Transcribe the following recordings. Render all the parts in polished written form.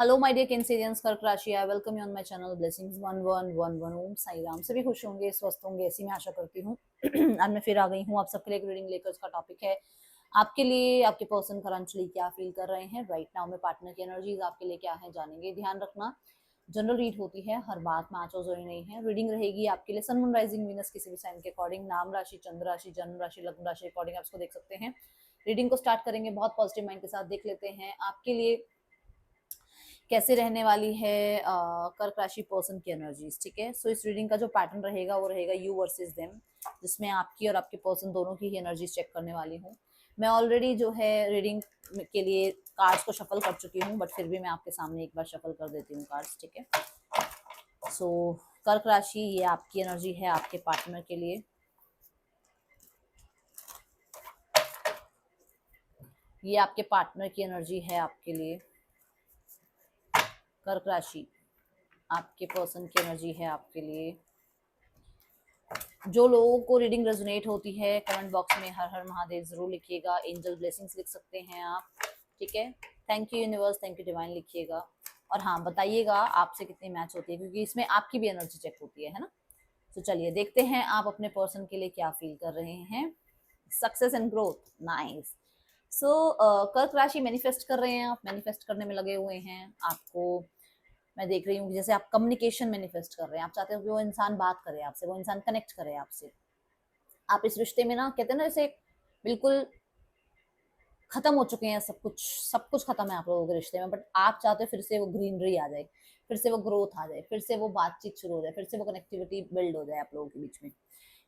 Hello my dear Cancerians, कर्क राशि, I welcome you on my channel blessings 1111। ओम साई राम। सभी खुश होंगे, स्वस्थ होंगे, ऐसी मैं आशा करती हूँ। आज मैं फिर आ गई हूँ आप सबके लिए एक रीडिंग लेकर। उसका टॉपिक है आपके लिए आपके पर्सन करंटली क्या फील कर रहे हैं राइट नाउ में। पार्टनर की एनर्जीज आपके लिए क्या है जानेंगे। ध्यान रखना, जनरल रीड होती है, हर बात मैच और जरूरी नहीं है। रीडिंग रहेगी आपके लिए सन मून राइजिंग वीनस किसी भी साइन के अकॉर्डिंग, नाम राशि, चंद्र राशि, जन्म राशि, लग्न राशि अकॉर्डिंग आप इसको देख सकते हैं। रीडिंग को स्टार्ट करेंगे, बहुत पॉजिटिव माइंड के साथ देख लेते हैं आपके लिए कैसे रहने वाली है कर्क राशि पर्सन की एनर्जीज। ठीक है, सो इस रीडिंग का जो पैटर्न रहेगा वो रहेगा यू वर्सेस देम, जिसमें आपकी और आपके पर्सन दोनों की ही एनर्जीज चेक करने वाली हूँ। मैं ऑलरेडी जो है रीडिंग के लिए कार्ड्स को शफल कर चुकी हूँ, बट फिर भी मैं आपके सामने एक बार शफल कर देती हूँ कार्ड्स। ठीक है, सो कर्क राशि, ये आपकी एनर्जी है आपके पार्टनर के लिए। ये आपके पार्टनर की एनर्जी है आपके लिए। कर्क राशि, आपके पर्सन की एनर्जी है आपके लिए। जो लोगों को रीडिंग रेजोनेट होती है कमेंट बॉक्स में हर हर महादेव जरूर लिखिएगा। एंजल ब्लेसिंग्स लिख सकते हैं आप। ठीक है, thank you universe, thank you divine लिखिएगा। और हाँ, बताइएगा आपसे कितनी मैच होती है, क्योंकि इसमें आपकी भी एनर्जी चेक होती है ना। तो चलिए देखते हैं आप अपने पर्सन के लिए क्या फील कर रहे हैं। Success and growth, nice. So कर्क राशि मैनिफेस्ट कर रहे हैं, आप मैनिफेस्ट करने में लगे हुए हैं। आपको मैं देख रही हूँ कि जैसे आप कम्युनिकेशन मैनिफेस्ट कर रहे हैं, आप चाहते हो कि वो इंसान बात करे आपसे, वो इंसान कनेक्ट करे आपसे। आप इस रिश्ते में ना, कहते हैं ना, जैसे बिल्कुल खत्म हो चुके हैं सब कुछ खत्म है आप लोगों के रिश्ते में, बट आप चाहते हो फिर से वो ग्रीनरी आ जाए, फिर से वो ग्रोथ आ जाए, फिर से वो बातचीत शुरू हो जाए, फिर से वो कनेक्टिविटी बिल्ड हो जाए आप लोगों के बीच में।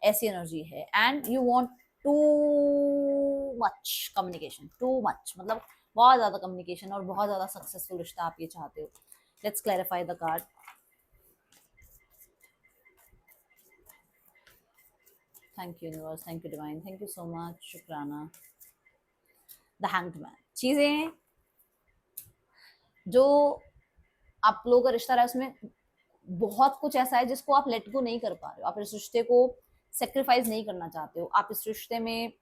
ऐसी एनर्जी है and you want too much communication, too much मतलब बहुत ज्यादा कम्युनिकेशन और बहुत ज्यादा सक्सेसफुल रिश्ता आप ये चाहते हो। Let's clarify the card. Thank you universe, thank you divine, thank you so much, शुक्राना। The hanged man. चीजें जो आप लोगों का रिश्ता रहा है उसमें बहुत कुछ ऐसा है जिसको आप लेट गो नहीं कर पा रहे हो। आप इस रिश्ते को सेक्रीफाइस नहीं करना चाहते हो। आप इस रिश्ते में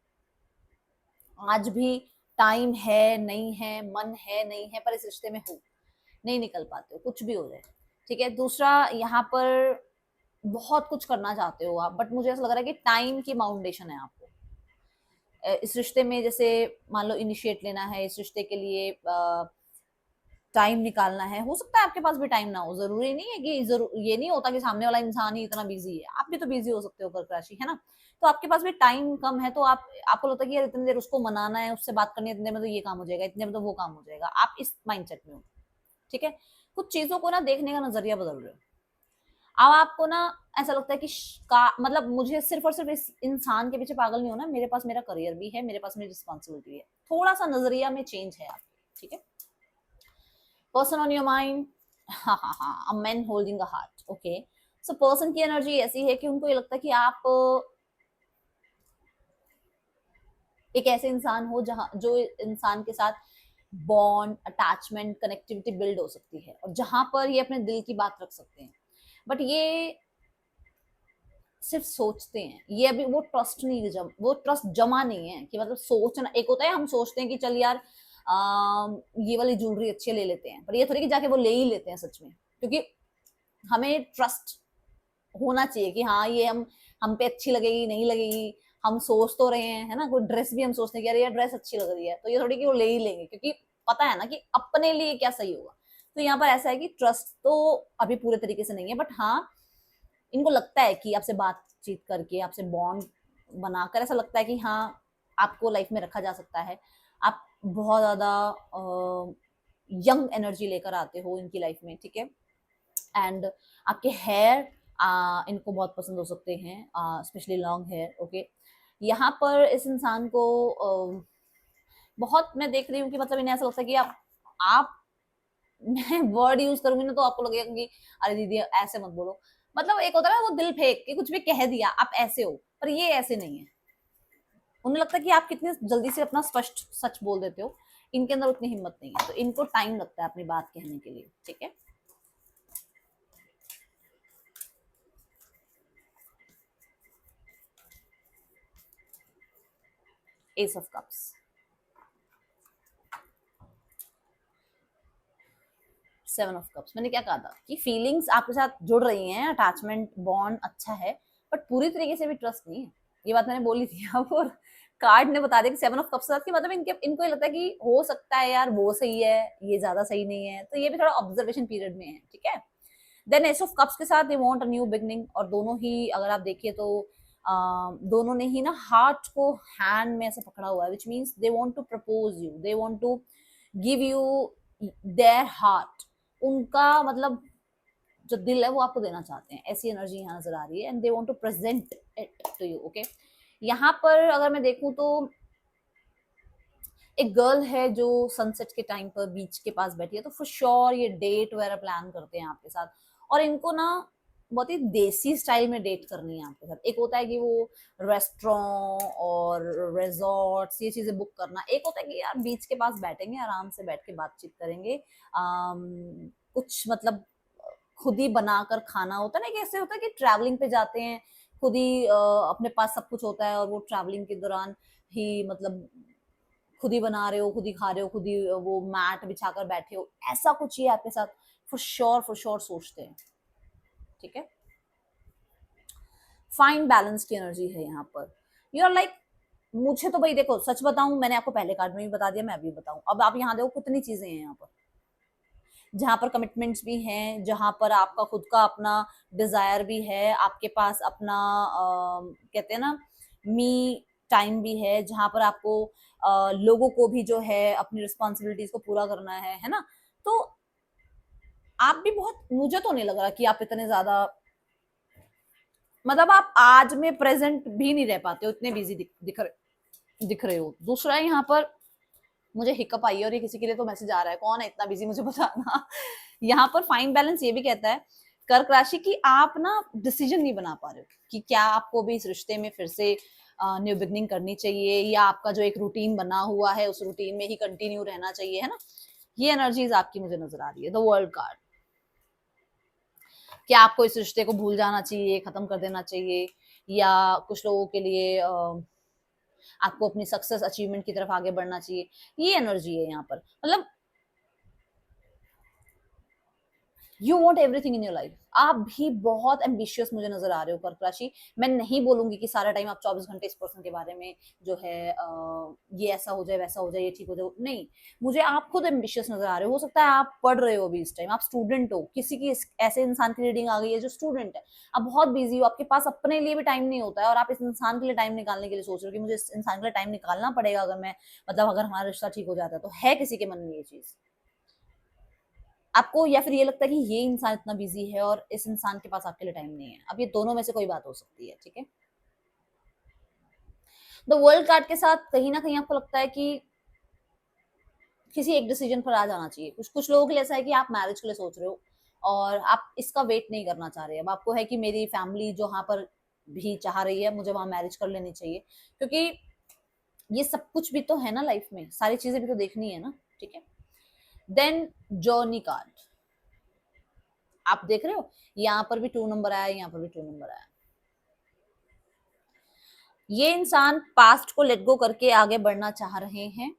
आज भी टाइम है नहीं है, मन है नहीं है, पर इस रिश्ते में हो नहीं निकल पाते हो, कुछ भी हो जाए। ठीक है, दूसरा यहाँ पर बहुत कुछ करना चाहते हो आप, बट मुझे ऐसा लग रहा है कि टाइम की बाउंडेशन है आपको इस रिश्ते में। जैसे मान लो इनिशिएट लेना है इस रिश्ते के लिए, टाइम निकालना है। हो सकता है आपके पास भी टाइम ना हो, जरूरी नहीं है कि ये नहीं होता कि सामने वाला इंसान ही इतना बिजी है, आप भी तो बिजी हो सकते हो कर्क राशि, है ना। तो आपके पास भी टाइम कम है, तो आपको लगता है कि यार इतनी देर उसको मनाना है, उससे बात करनी है, इतने में तो ये काम हो जाएगा, इतने में तो वो काम हो जाएगा। आप इस माइंडसेट में हो। ठीक है, कुछ चीजों को ना देखने का नजरिया बदल रहे हो। अब आपको ना ऐसा लगता है कि मतलब मुझे सिर्फ और सिर्फ इस इंसान के पीछे पागल नहीं होना, मेरे पास मेरा करियर भी है, मेरे पास मेरी रिस्पॉन्सिबिलिटी है। थोड़ा सा नजरिया में चेंज है आप। ठीक है, पर्सन ऑन योर माइंड, हाँ हाँ हाँ, a man holding a heart. Okay, so person की एनर्जी ऐसी है कि उनको ये लगता है कि आप एक ऐसे इंसान हो जहां जो इंसान के साथ बॉन्ड, अटैचमेंट, कनेक्टिविटी बिल्ड हो सकती है, और जहां पर ये अपने दिल की बात रख सकते हैं। बट ये सिर्फ सोचते हैं, ये अभी वो ट्रस्ट नहीं वो ट्रस्ट जमा नहीं है कि मतलब सोचना एक होता है, हम सोचते हैं कि चल यार ये वाली ज्वेलरी अच्छी ले लेते हैं, पर ये थोड़ी कि जाके वो ले ही लेते हैं सच में। क्योंकि हमें ट्रस्ट होना चाहिए कि हाँ ये हम पे अच्छी लगेगी नहीं लगेगी। हम सोच तो रहे हैं, है ना, कोई ड्रेस भी हम सोचते हैं कि यार ये ड्रेस अच्छी लग रही है, तो ये थोड़ी कि वो ले ही लेंगे, क्योंकि पता है ना कि अपने लिए क्या सही होगा। तो यहाँ पर ऐसा है कि ट्रस्ट तो अभी पूरे तरीके से नहीं है, बट हाँ इनको लगता है कि आपसे बातचीत करके, आपसे बॉन्ड बनाकर ऐसा लगता है कि हाँ आपको लाइफ में रखा जा सकता है। आप बहुत ज्यादा यंग एनर्जी लेकर आते हो इनकी लाइफ में। ठीक है, एंड आपके हेयर इनको बहुत पसंद हो सकते हैं, स्पेशली लॉन्ग हेयर। ओके, यहाँ पर इस इंसान को बहुत मैं देख रही हूँ कि मतलब इन्हें ऐसा लगता है कि आप मैं वर्ड यूज करूंगी ना तो आपको लगेगा कि अरे दीदी ऐसे मत बोलो। मतलब एक होता है ना वो दिल फेंक के कुछ भी कह दिया, आप ऐसे हो, पर ये ऐसे नहीं है। उन्हें लगता है कि आप कितने जल्दी से अपना स्पष्ट सच बोल देते हो। इनके अंदर उतनी हिम्मत नहीं है, तो इनको टाइम लगता है अपनी बात कहने के लिए। ठीक है, S of cups. Seven of cups, मैंने क्या कहा था कि फीलिंग्स आपके साथ जुड़ रही हैं, अटैचमेंट बॉन्ड अच्छा है, बट पूरी तरीके से भी ट्रस्ट नहीं है, ये बात मैंने बोली थी अब। और कार्ड ने बता दिया कि सेवन ऑफ कप्स के साथ कि मतलब इनको ये लगता है कि हो सकता है यार वो सही है, ये ज्यादा सही नहीं है, तो ये भी थोड़ा ऑब्जर्वेशन पीरियड में है, ठीक है। देन एस ऑफ कप्स के साथ they want a new beginning, और दोनों ही अगर आप देखिए तो दोनों ने ही ना हार्ट को हैंड में ऐसे पकड़ा हुआ है, which means they want to propose you, they want to give you their heart, उनका मतलब जो दिल है वो आपको देना चाहते हैं, ऐसी एनर्जी यहाँ नजर आ रही है, and they want to present it to you, okay. यहाँ पर अगर मैं देखूं तो एक गर्ल है जो सनसेट के टाइम पर बीच के पास बैठी है, तो फॉर श्योर ये डेट वगैरह प्लान करते हैं आपके साथ, और इनको ना बहुत ही देसी स्टाइल में डेट करनी है आपके साथ। एक होता है कि वो रेस्टोरेंट और रिजॉर्ट्स ये चीजें बुक करना, एक होता है कि यार बीच के पास बैठेंगे, आराम से बैठ के बातचीत करेंगे, कुछ मतलब खुद ही बनाकर खाना, होता है ना कि ऐसे होता है कि ट्रैवलिंग पे जाते हैं, खुद ही अपने पास सब कुछ होता है, और वो ट्रैवलिंग के दौरान ही मतलब खुद ही बना रहे हो, खुद ही खा रहे हो, खुद ही वो मैट बिछाकर बैठे हो, ऐसा कुछ ही आपके साथ फॉर श्योर सोचते हैं, ठीक है। फाइन बैलेंस की एनर्जी है यहाँ पर। यू आर लाइक, मुझे तो भाई देखो सच बताऊं, मैंने आपको पहले कार्ड में भी बता दिया, मैं अभी बताऊं, अब आप यहाँ देखो कितनी चीजें हैं यहाँ पर, जहां पर कमिटमेंट्स भी हैं, जहां पर आपका खुद का अपना डिजायर भी है, आपके पास अपना कहते हैं ना मी टाइम भी है, जहां पर आपको लोगों को भी जो है अपनी रिस्पॉन्सिबिलिटीज को पूरा करना है ना। तो आप भी बहुत, मुझे तो नहीं लग रहा कि आप इतने ज्यादा मतलब आप आज में प्रेजेंट भी नहीं रह पाते हो, इतने बिजी दिख रहे हो। दूसरा यहाँ पर मुझे हिकअप आई है, और ये किसी के लिए तो मैसेज आ रहा है, कौन है इतना बिजी मुझे बताना। यहाँ पर फाइन बैलेंस ये भी कहता है कर्क राशि की, आप ना डिसीजन नहीं बना पा रहे हो कि क्या आपको भी इस रिश्ते में फिर से न्यू बिगनिंग करनी चाहिए, या आपका जो एक रूटीन बना हुआ है उस रूटीन में ही कंटिन्यू रहना चाहिए, है ना। ये एनर्जीज आपकी मुझे नजर आ रही है, द वर्ल्ड कार्ड। क्या आपको इस रिश्ते को भूल जाना चाहिए, खत्म कर देना चाहिए, या कुछ लोगों के लिए आपको अपनी सक्सेस अचीवमेंट की तरफ आगे बढ़ना चाहिए, ये एनर्जी है यहाँ पर। मतलब you want everything in your life, आप भी बहुत एम्बिशियस मुझे नजर आ रहे हो कर्क राशि। मैं नहीं बोलूंगी कि सारा टाइम आप 24 घंटे इस पर्सन के बारे में जो है ये ऐसा हो जाए, वैसा हो जाए, ये ठीक हो जाए, नहीं। मुझे आप खुद एम्बिशियस नजर आ रहे हो सकता है आप पढ़ रहे हो अभी इस टाइम, आप स्टूडेंट हो, किसी की ऐसे इंसान की रीडिंग आ गई है जो स्टूडेंट है, आप बहुत बिजी हो, आपके पास अपने लिए भी टाइम नहीं होता है, और आप इस इंसान के लिए टाइम निकालने के लिए सोच रहे हो कि मुझे इस इंसान के लिए टाइम निकालना पड़ेगा, अगर मैं मतलब अगर हमारा रिश्ता ठीक हो जाता है, तो है किसी के मन में ये चीज आपको, या फिर ये लगता है कि ये इंसान इतना बिजी है और इस इंसान के पास आपके लिए टाइम नहीं है। अब ये दोनों में से कोई बात हो सकती है, ठीक है। द वर्ल्ड कार्ड के साथ कहीं ना कहीं आपको लगता है कि किसी एक डिसीजन पर आ जाना चाहिए। कुछ कुछ लोगों के लिए ऐसा है कि आप मैरिज के लिए सोच रहे हो और आप इसका वेट नहीं करना चाह रहे। अब आपको है कि मेरी फैमिली जहाँ पर भी चाह रही है मुझे वहां मैरिज कर लेनी चाहिए, क्योंकि ये सब कुछ भी तो है ना लाइफ में, सारी चीजें भी तो देखनी है ना, ठीक है। देन जर्नी कार्ड आप देख रहे हो, यहाँ पर भी 2 नंबर आया, यहाँ पर भी 2 नंबर आया। ये इंसान पास्ट को लेट गो करके आगे बढ़ना चाह रहे हैं,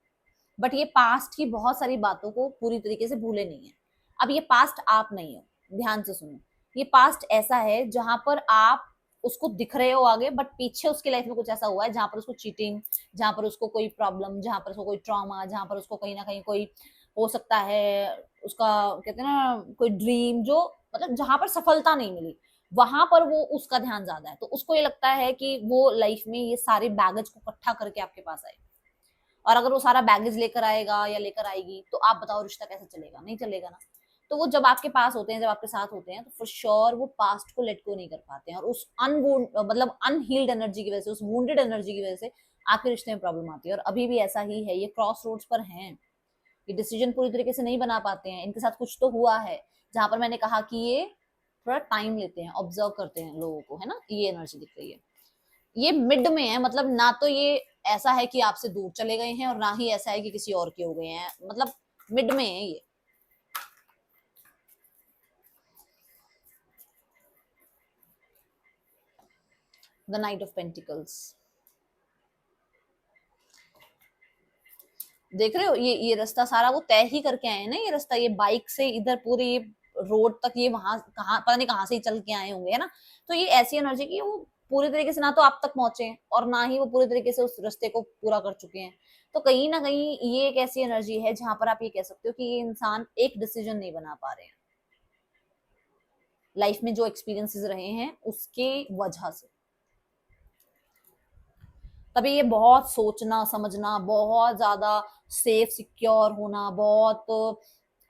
बट ये पास्ट की बहुत सारी बातों को पूरी तरीके से भूले नहीं है। अब ये पास्ट आप नहीं हो, ध्यान से सुनो, ये पास्ट ऐसा है जहां पर आप उसको दिख रहे हो आगे, बट पीछे उसकी लाइफ में कुछ ऐसा हुआ है जहां पर उसको चीटिंग, जहां पर उसको कोई प्रॉब्लम, जहां पर उसको कोई ट्रॉमा, जहां पर उसको कहीं ना कहीं कोई हो सकता है उसका कहते हैं ना कोई ड्रीम जो मतलब जहां पर सफलता नहीं मिली, वहां पर वो उसका ध्यान ज्यादा है, तो उसको ये लगता है कि वो लाइफ में ये सारे बैगेज को इकट्ठा करके आपके पास आए, और अगर वो सारा बैगेज लेकर आएगा या लेकर आएगी तो आप बताओ रिश्ता कैसे चलेगा, नहीं चलेगा ना। तो वो जब आपके पास होते हैं, जब आपके साथ होते हैं, तो फॉर श्योर वो पास्ट को लेट को नहीं कर पाते हैं, और उस अनवुंड मतलब अनहील्ड एनर्जी की वजह से, उस वुंडेड एनर्जी की वजह से आपके रिश्ते में प्रॉब्लम आती है, और अभी भी ऐसा ही है, ये क्रॉस रोड्स पर हैं, ये डिसीजन पूरी तरीके से नहीं बना पाते हैं, इनके साथ कुछ तो हुआ है जहां पर मैंने कहा कि ये थोड़ा टाइम लेते हैं, ऑब्जर्व करते हैं लोगों को, है ना, ये एनर्जी दिख रही है। ये मिड में है, मतलब ना तो ये ऐसा है कि आपसे दूर चले गए हैं और ना ही ऐसा है कि किसी और के हो गए हैं, मतलब मिड में है ये। द नाइट ऑफ पेंटिकल्स, देख रहे हो, ये रास्ता सारा वो तय ही करके आए हैं ना, ये रास्ता, ये बाइक से इधर पूरे ये रोड तक, ये वहां कहाँ पता नहीं कहाँ से ही चल के आए होंगे, है ना। तो ये ऐसी एनर्जी की वो पूरी तरीके से ना तो आप तक पहुंचे हैं और ना ही वो पूरी तरीके से उस रास्ते को पूरा कर चुके हैं। तो कहीं ना कहीं ये एक ऐसी एनर्जी है जहां पर आप ये कह सकते हो कि ये इंसान एक डिसीजन नहीं बना पा रहे हैं लाइफ में, जो एक्सपीरियंसेस रहे हैं उसके वजह से। तभी ये बहुत सोचना समझना, बहुत ज्यादा सेफ सिक्योर होना, बहुत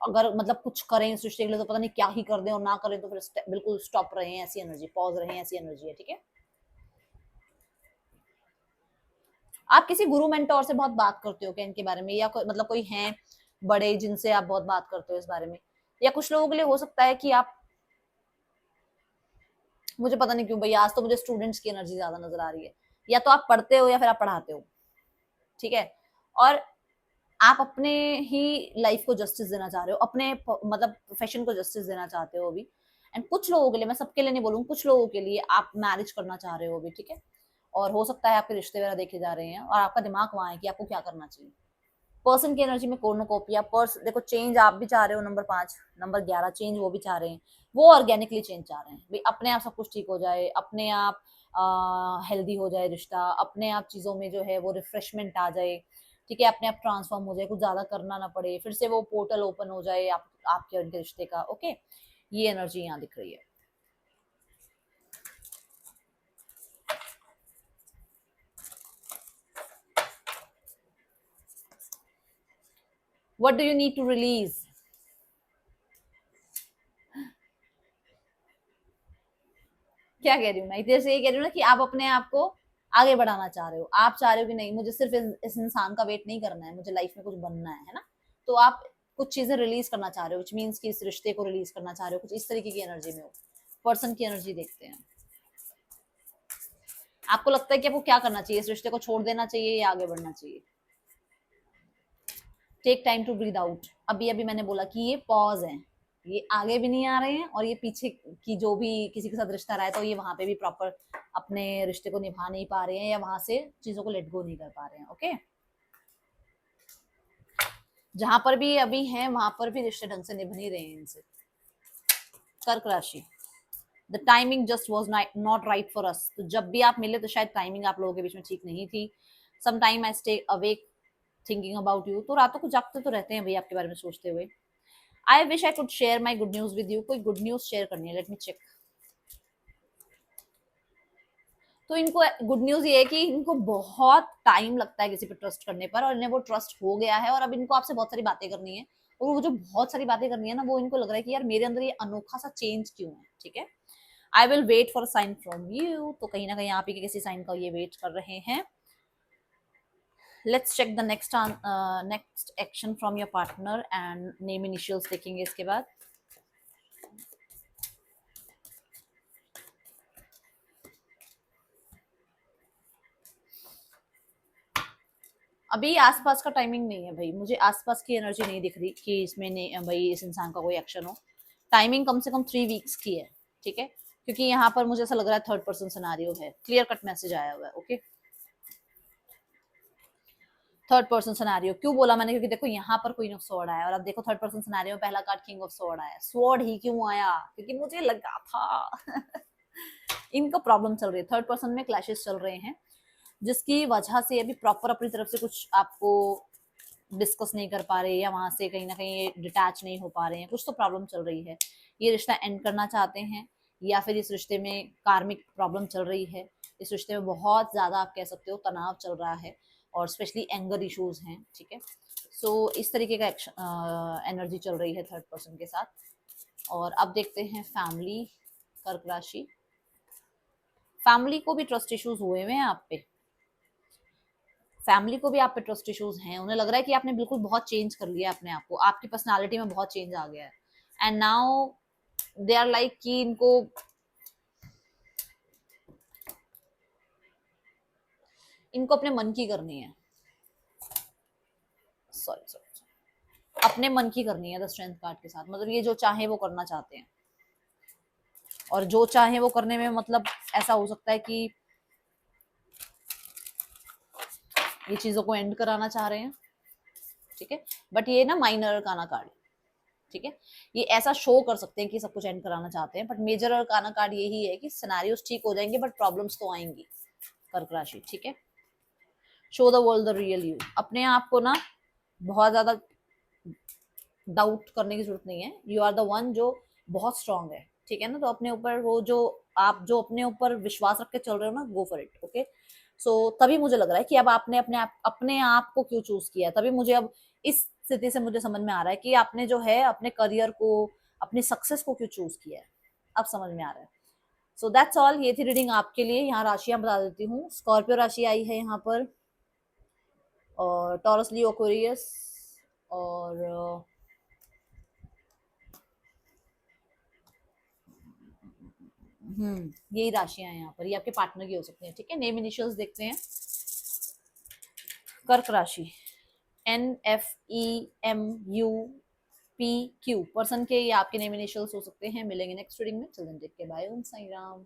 अगर मतलब कुछ करें सृष्टि के लिए तो पता नहीं क्या ही कर दें, और ना करें तो फिर बिल्कुल स्टॉप रहे हैं, ऐसी एनर्जी, पॉज रहे हैं, ऐसी एनर्जी है। ठीक है, आप किसी गुरु मेंटोर से बहुत बात करते हो क्या इनके बारे में, या मतलब कोई हैं बड़े जिनसे आप बहुत बात करते हो इस बारे में? या कुछ लोगों के लिए हो सकता है कि आप, मुझे पता नहीं क्यों भैया आज तो मुझे स्टूडेंट्स की एनर्जी ज्यादा नजर आ रही है, या तो आप पढ़ते हो या फिर आप पढ़ाते हो। ठीक है, और आप अपने ही लाइफ को जस्टिस देना चाह रहे हो, अपने मतलब प्रोफेशन को जस्टिस देना चाहते हो अभी। एंड कुछ लोगों के लिए, मैं सबके लिए नहीं बोलूँ, कुछ लोगों के लिए आप मैरिज करना चाह रहे हो अभी। ठीक है, और हो सकता है आपके रिश्ते वगैरह देखे जा रहे हैं और आपका दिमाग वहां है कि आपको क्या करना चाहिए। पर्सन की एनर्जी में कोर्नोकोपिया, पर्स देखो, चेंज आप भी चाह रहे हो, नंबर 5, नंबर 11 चेंज वो भी चाह रहे हैं। वो ऑर्गेनिकली चेंज चाह रहे हैं भाई, अपने आप सब कुछ ठीक हो जाए, अपने आप हेल्दी हो जाए रिश्ता, अपने आप चीजों में जो है वो रिफ्रेशमेंट आ जाए। ठीक है, अपने आप ट्रांसफॉर्म हो जाए, कुछ ज्यादा करना ना पड़े, फिर से वो पोर्टल ओपन हो जाए आपके और उनके रिश्ते का। ओके, ये एनर्जी यहाँ दिख रही है। What do you need to release? क्या कह रही हूँ मैं, इधर से ये कह रही हूँ ना कि आप अपने आप को आगे बढ़ाना चाह रहे हो, आप चाह रहे हो कि नहीं मुझे सिर्फ इस इंसान का वेट नहीं करना है, मुझे लाइफ में कुछ बनना है ना। तो आप कुछ चीजें रिलीज करना चाह रहे हो, विच मीन्स कि इस रिश्ते को रिलीज करना चाह रहे हो, कुछ इस तरीके की एनर्जी में हो। पर्सन की एनर्जी देखते हैं, आपको लगता है कि आपको क्या करना चाहिए, इस रिश्ते को छोड़ देना चाहिए या आगे बढ़ना चाहिए? Take time to breathe out. अभी अभी मैंने बोला कि ये पॉज है, ये आगे भी नहीं आ रहे हैं और ये पीछे की जो भी किसी के साथ रिश्ता रहा है तो ये वहां पे भी प्रॉपर अपने रिश्ते को निभा नहीं पा रहे हैं, या वहां से चीजों को लेट गो नहीं कर पा रहे हैं। ओके, जहां पर भी अभी हैं वहां पर भी रिश्ते ढंग से निभ नहीं रहे हैं इनसे। कर्क राशि, the timing just was not right for us. तो जब भी आप मिले तो शायद टाइमिंग आप लोगों के बीच में ठीक नहीं थी। Some time I stay awake thinking about you. तो रातों को जागते तो रहते हैं भाई आपके बारे में सोचते हुए। I wish I could share my good news with you. कोई गुड न्यूज शेयर करनी है, लेट मी चेक। तो इनको गुड न्यूज ये है कि इनको बहुत टाइम लगता है किसी पे ट्रस्ट करने पर, और इन्हें वो ट्रस्ट हो गया है, और अब इनको आपसे बहुत सारी बातें करनी है। और वो जो बहुत सारी बातें करनी है ना, वो इनको लग रहा है कि यार मेरे अंदर ये अनोखा सा चेंज क्यों है। ठीक है, I will wait for sign from you. तो कहीं ना कहीं आप ही के किसी साइन का ये वेट कर रहे हैं। Let's check the next action from your partner and name initials देखेंगे इसके बाद। अभी आसपास का टाइमिंग नहीं है भाई, मुझे आसपास की एनर्जी नहीं दिख रही कि इसमें भाई इस इंसान का कोई एक्शन हो। टाइमिंग कम से कम 3 वीक्स की है। ठीक है, क्योंकि यहाँ पर मुझे ऐसा लग रहा है थर्ड पर्सन सिनेरियो है, क्लियर कट मैसेज आया हुआ है। ओके, थर्ड पर्सन सिनेरियो क्यों बोला मैंने, क्योंकि देखो यहाँ पर क्वीन ऑफ स्वॉर्ड आया, और अब देखो थर्ड पर्सन सिनेरियो में पहला कार्ड किंग ऑफ स्वॉर्ड आया। स्वॉर्ड ही क्यों आया, क्योंकि मुझे लगा था इनको प्रॉब्लम चल रही है, थर्ड पर्सन में क्लैशेस चल रहे हैं, जिसकी वजह से अभी प्रॉपर अपनी तरफ से कुछ आपको डिस्कस नहीं कर पा रहे, या वहां से कहीं ना कहीं डिटैच नहीं हो पा रहे हैं, कुछ तो प्रॉब्लम चल रही है। ये रिश्ता एंड करना चाहते हैं, या फिर इस रिश्ते में कार्मिक प्रॉब्लम चल रही है, इस रिश्ते में बहुत ज्यादा आप कह सकते हो तनाव चल रहा है, और स्पेशली एंगर इश्यूज हैं। ठीक है, सो इस तरीके का एनर्जी चल रही है थर्ड पर्सन के साथ। और अब देखते हैं फैमिली, कर्क राशि। फैमिली को भी ट्रस्ट इश्यूज हुए हुए हैं आप पे, फैमिली को भी आप पे ट्रस्ट इश्यूज हैं। उन्हें लग रहा है कि आपने बिल्कुल बहुत चेंज कर लिया अपने आप को, आपकी पर्सनालिटी में बहुत चेंज आ गया है। And now they are like कि इनको अपने मन की करनी है, सॉरी अपने मन की करनी है द स्ट्रेंथ कार्ड के साथ। मतलब ये जो चाहे वो करना चाहते हैं, और जो चाहे वो करने में मतलब ऐसा हो सकता है कि ये चीजों को एंड कराना चाह रहे हैं, ठीक है, बट ये ना माइनर अरकाना कार्ड, ठीक है, ये ऐसा शो कर सकते हैं कि सब कुछ एंड कराना चाहते हैं, बट मेजर अरकाना कार्ड यही है कि सिनेरियोस ठीक हो जाएंगे बट प्रॉब्लम्स तो आएंगी। कर्क राशि, ठीक है। Show the world the real you, अपने आप को ना बहुत ज्यादा डाउट करने की जरूरत नहीं है, यू आर द वन जो बहुत स्ट्रांग है, ठीक है ना। तो अपने ऊपर वो जो आप जो अपने ऊपर विश्वास रख के चल रहे हो ना, गो फॉर इट, ओके। सो तभी मुझे लग रहा है कि अब आपने अपने आप को क्यों चूज किया है, तभी मुझे अब इस स्थिति से मुझे समझ में आ रहा है कि आपने जो है अपने करियर को, अपनी सक्सेस को क्यों चूज किया है, अब समझ में आ रहा है। सो दैट्स ऑल, ये थी रीडिंग आपके लिए। यहाँ राशियां बता देती हूँ। स्कॉर्पियो राशि आई है यहाँ पर, और टॉरस, लियो, एक्वेरियस, और यही राशियां हैं यहाँ पर, ये आपके पार्टनर की हो सकती हैं, ठीक है। नेम इनिशियल्स देखते हैं। कर्क राशि, NFEMUPQ, पर्सन के ये आपके नेम इनिशियल्स हो सकते हैं। मिलेंगे नेक्स्ट रीडिंग में, चल टेक के, बाय, ओम साई राम।